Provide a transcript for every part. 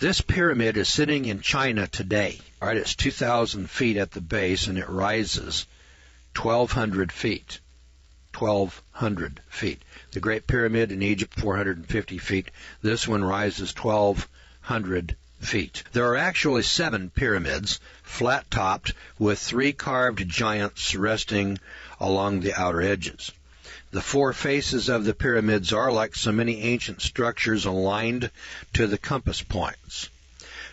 This pyramid is sitting in China today. All right, it's 2,000 feet at the base, and it rises 1,200 feet. 1,200 feet. The Great Pyramid in Egypt, 450 feet. This one rises 1,200 feet. There are actually 7 pyramids, flat-topped, with 3 carved giants resting along the outer edges. The 4 faces of the pyramids are, like so many ancient structures, aligned to the compass points.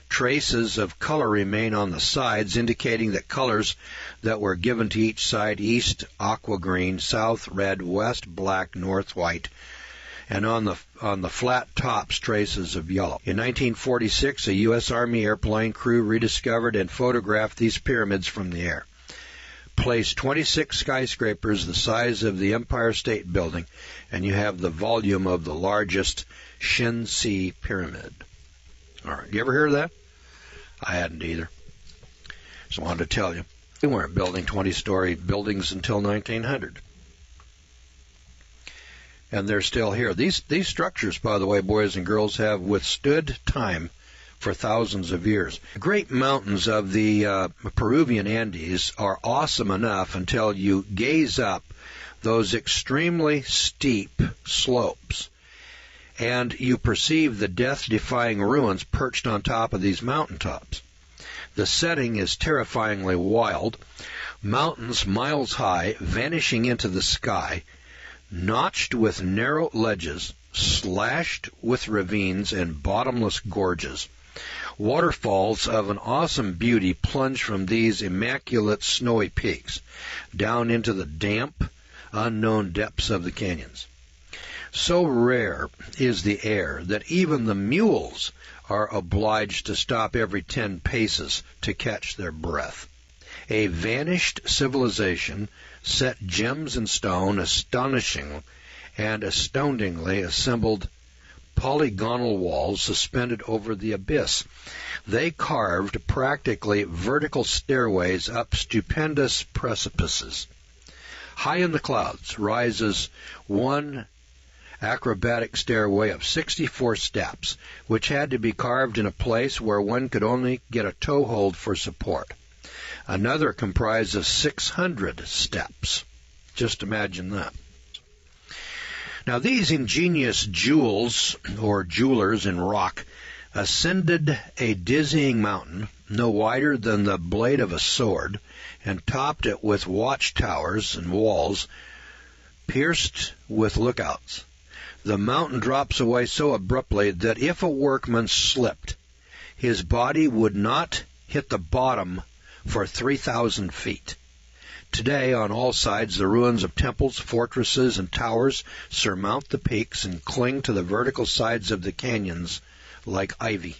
Traces of color remain on the sides, indicating that colors that were given to each side: east, aqua green; south, red; west, black; north, white; and on the flat tops, traces of yellow. In 1946, a U.S. Army airplane crew rediscovered and photographed these pyramids from the air. Place 26 skyscrapers the size of the Empire State Building, and you have the volume of the largest Shensi Pyramid. All right, you ever hear of that? I hadn't either. So I wanted to tell you. We weren't building 20-story buildings until 1900. And they're still here. These structures, by the way, boys and girls, have withstood time for thousands of years. The great mountains of the Peruvian Andes are awesome enough until you gaze up those extremely steep slopes, and you perceive the death-defying ruins perched on top of these mountaintops. The setting is terrifyingly wild. Mountains miles high, vanishing into the sky, notched with narrow ledges, slashed with ravines and bottomless gorges. Waterfalls of an awesome beauty plunge from these immaculate snowy peaks down into the damp, unknown depths of the canyons. So rare is the air that even the mules are obliged to stop every 10 paces to catch their breath. A vanished civilization set gems in stone, astonishing and astoundingly assembled polygonal walls suspended over the abyss. They carved practically vertical stairways up stupendous precipices. High in the clouds rises one acrobatic stairway of 64 steps, which had to be carved in a place where one could only get a toehold for support. Another comprises 600 steps. Just imagine that. Now, these ingenious jewels, or jewelers in rock, ascended a dizzying mountain no wider than the blade of a sword, and topped it with watchtowers and walls pierced with lookouts. The mountain drops away so abruptly that if a workman slipped, his body would not hit the bottom for 3,000 feet. Today, on all sides, the ruins of temples, fortresses, and towers surmount the peaks and cling to the vertical sides of the canyons like ivy.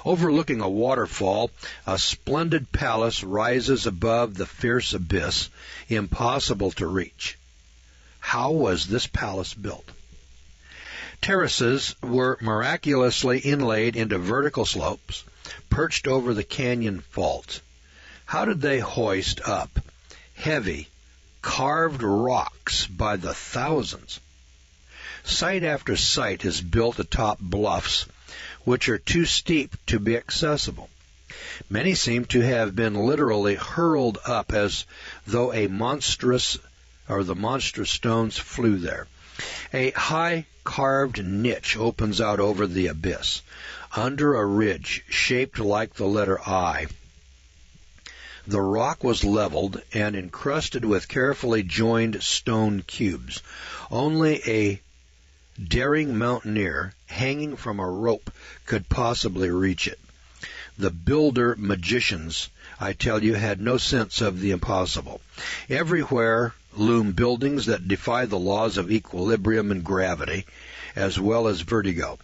Overlooking a waterfall, a splendid palace rises above the fierce abyss, impossible to reach. How was this palace built? Terraces were miraculously inlaid into vertical slopes, perched over the canyon fault. How did they hoist up heavy, carved rocks by the thousands? Site after site is built atop bluffs, which are too steep to be accessible. Many seem to have been literally hurled up as though the monstrous stones flew there. A high carved niche opens out over the abyss, under a ridge shaped like the letter I. The rock was leveled and encrusted with carefully joined stone cubes. Only a daring mountaineer hanging from a rope could possibly reach it. The builder magicians, I tell you, had no sense of the impossible. Everywhere loom buildings that defy the laws of equilibrium and gravity, as well as vertigo.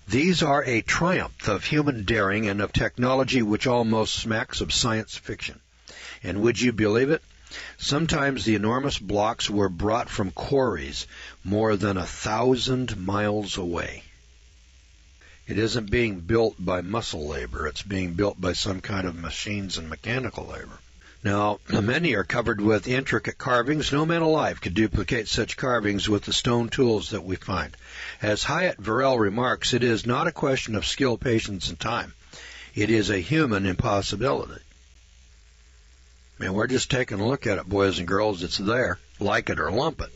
These are a triumph of human daring and of technology which almost smacks of science fiction. And would you believe it? Sometimes the enormous blocks were brought from quarries more than 1,000 miles away. It isn't being built by muscle labor. It's being built by some kind of machines and mechanical labor. Now, many are covered with intricate carvings. No man alive could duplicate such carvings with the stone tools that we find. As Hyatt Verrell remarks, it is not a question of skill, patience, and time. It is a human impossibility. I mean, we're just taking a look at it, boys and girls. It's there. Like it or lump it.